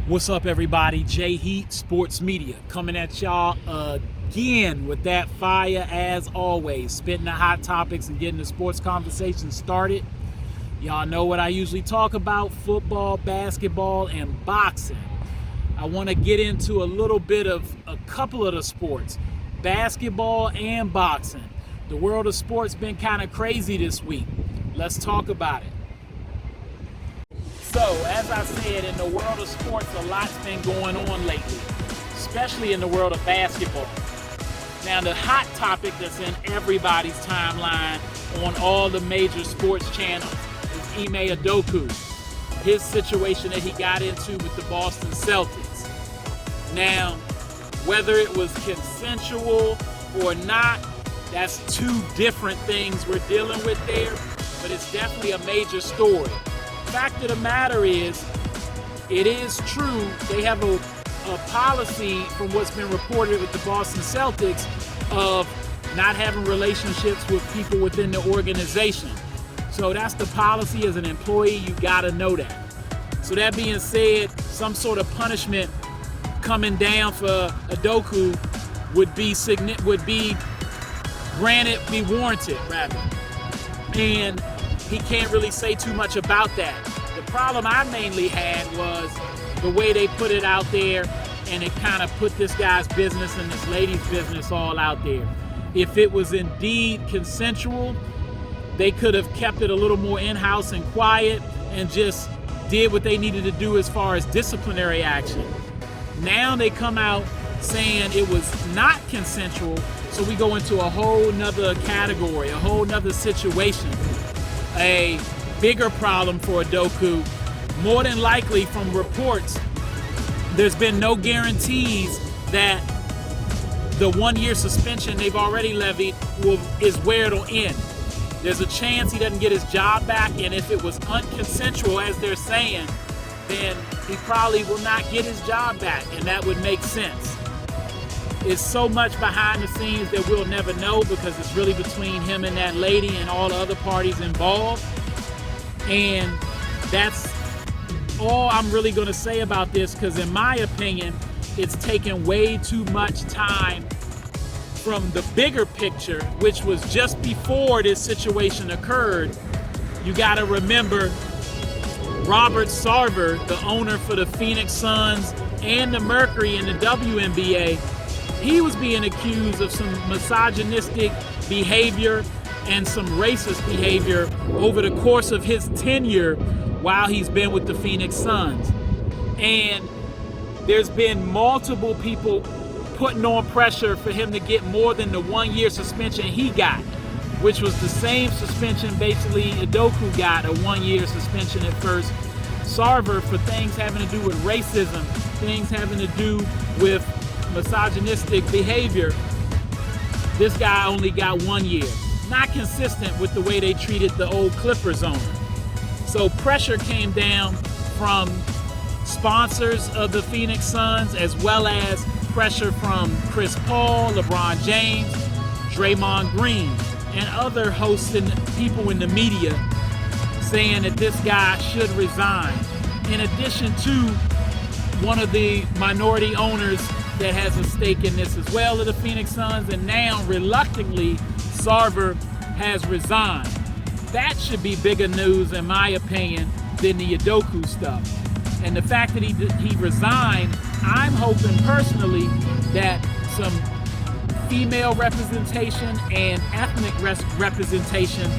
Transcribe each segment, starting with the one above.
What's up, everybody? J Heat Sports Media coming at y'all again with that fire as always, spitting the hot topics and getting the sports conversation started. Y'all know what I usually talk about: football, basketball, and boxing. I want to get into a little bit of a couple of the sports, basketball and boxing. The world of sports been kind of crazy this week. Let's talk about it. So, as I said, in the world of sports, a lot's been going on lately, especially in the world of basketball. Now, the hot topic that's in everybody's timeline on all the major sports channels is Ime Udoka, his situation that he got into with the Boston Celtics. Now, whether it was consensual or not, that's two different things we're dealing with there, but it's definitely a major story. Fact of the matter is, it is true they have a policy from what's been reported with the Boston Celtics of not having relationships with people within the organization. So that's the policy. As an employee, you gotta know that. So that being said, some sort of punishment coming down for Udoka would be warranted rather. And he can't really say too much about that. The problem I mainly had was the way they put it out there, and it kind of put this guy's business and this lady's business all out there. If it was indeed consensual, they could have kept it a little more in-house and quiet and just did what they needed to do as far as disciplinary action. Now they come out saying it was not consensual, so we go into a whole nother category, a whole nother situation. A bigger problem for Udoka. More than likely, from reports, there's been no guarantees that the 1-year suspension they've already levied is where it'll end. There's a chance he doesn't get his job back, and if it was unconsensual, as they're saying, then he probably will not get his job back, and that would make sense. It's so much behind the scenes that we'll never know, because it's really between him and that lady and all the other parties involved. And that's all I'm really going to say about this, because in my opinion, it's taken way too much time from the bigger picture, which was just before this situation occurred. You got to remember Robert Sarver, the owner for the Phoenix Suns and the Mercury in the WNBA, he was being accused of some misogynistic behavior and some racist behavior over the course of his tenure while he's been with the Phoenix Suns. And there's been multiple people putting on pressure for him to get more than the 1-year suspension he got, which was the same suspension basically Udoka got, a 1-year suspension at first. Sarver for things having to do with racism, things having to do with misogynistic behavior. This guy only got 1 year. Not consistent with the way they treated the old Clippers owner. So pressure came down from sponsors of the Phoenix Suns, as well as pressure from Chris Paul, LeBron James, Draymond Green, and other hosts and people in the media saying that this guy should resign. In addition to one of the minority owners that has a stake in this as well, of the Phoenix Suns, and now reluctantly Sarver has resigned. That should be bigger news, in my opinion, than the Udoka stuff. And the fact that he resigned, I'm hoping personally that some female representation and ethnic representation,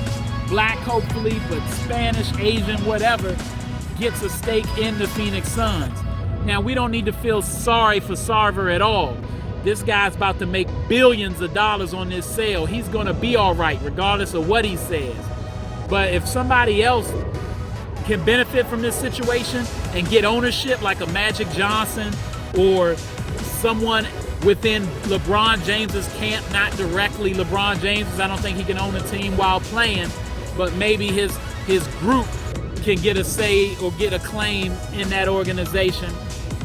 black hopefully, but Spanish, Asian, whatever, gets a stake in the Phoenix Suns. Now, we don't need to feel sorry for Sarver at all. This guy's about to make billions of dollars on this sale. He's going to be all right, regardless of what he says. But if somebody else can benefit from this situation and get ownership, like a Magic Johnson or someone within LeBron James's camp, not directly LeBron James, because I don't think he can own a team while playing, but maybe his group can get a say or get a claim in that organization,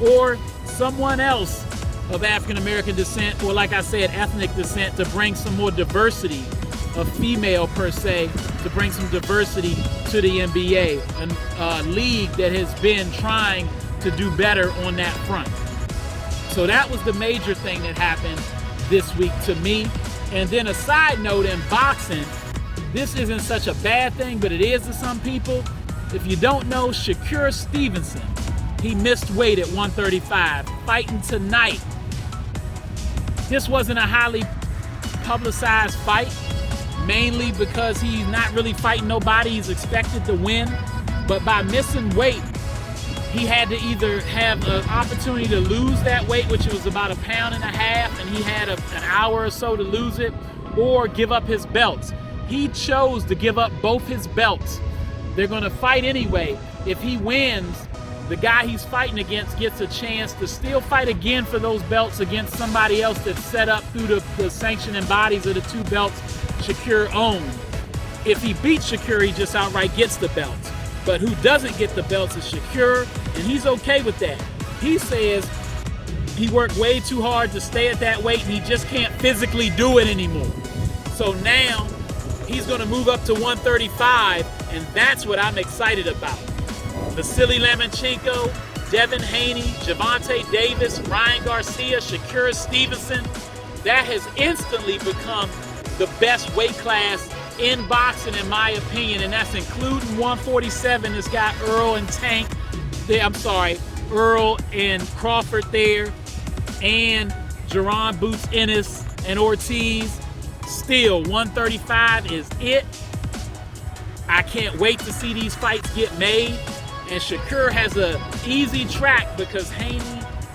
or someone else of African American descent, or like I said, ethnic descent, to bring some more diversity, of female per se, to bring some diversity to the NBA, a league that has been trying to do better on that front. So that was the major thing that happened this week to me. And then a side note in boxing, this isn't such a bad thing, but it is to some people. If you don't know, Shakur Stevenson, he missed weight at 135, fighting tonight. This wasn't a highly publicized fight, mainly because he's not really fighting nobody he's expected to win. But by missing weight, he had to either have an opportunity to lose that weight, which was about 1.5 pounds, and he had an hour or so to lose it, or give up his belts. He chose to give up both his belts. They're going to fight anyway. If he wins, the guy he's fighting against gets a chance to still fight again for those belts against somebody else that's set up through the sanctioning bodies of the 2 belts Shakur owned. If he beats Shakur, he just outright gets the belts. But who doesn't get the belts is Shakur, and he's okay with that. He says he worked way too hard to stay at that weight, and he just can't physically do it anymore. So now he's going to move up to 135, and that's what I'm excited about. Vasily Lomachenko, Devin Haney, Gervonta Davis, Ryan Garcia, Shakur Stevenson, that has instantly become the best weight class in boxing, in my opinion, and that's including 147. It's got Earl and Tank there. Earl and Crawford there, and Jerron Boots Ennis and Ortiz. Still, 135 is it. I can't wait to see these fights get made. And Shakur has an easy track because Haney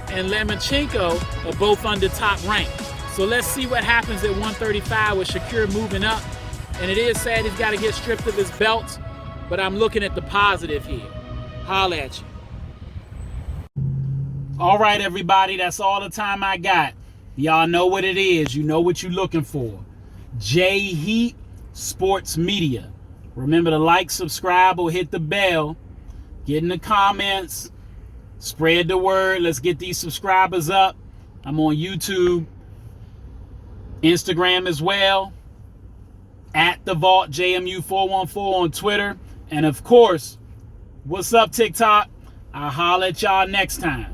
and Lomachenko are both under top rank. So let's see what happens at 135 with Shakur moving up. And it is sad he's got to get stripped of his belts, but I'm looking at the positive here. Holla at you. All right, everybody, that's all the time I got. Y'all know what it is. You know what you're looking for. J Heat Sports Media. Remember to like, subscribe, or hit the bell. Get in the comments. Spread the word. Let's get these subscribers up. I'm on YouTube, Instagram as well. At the Vault JMU414 on Twitter. And of course, what's up, TikTok? I'll holler at y'all next time.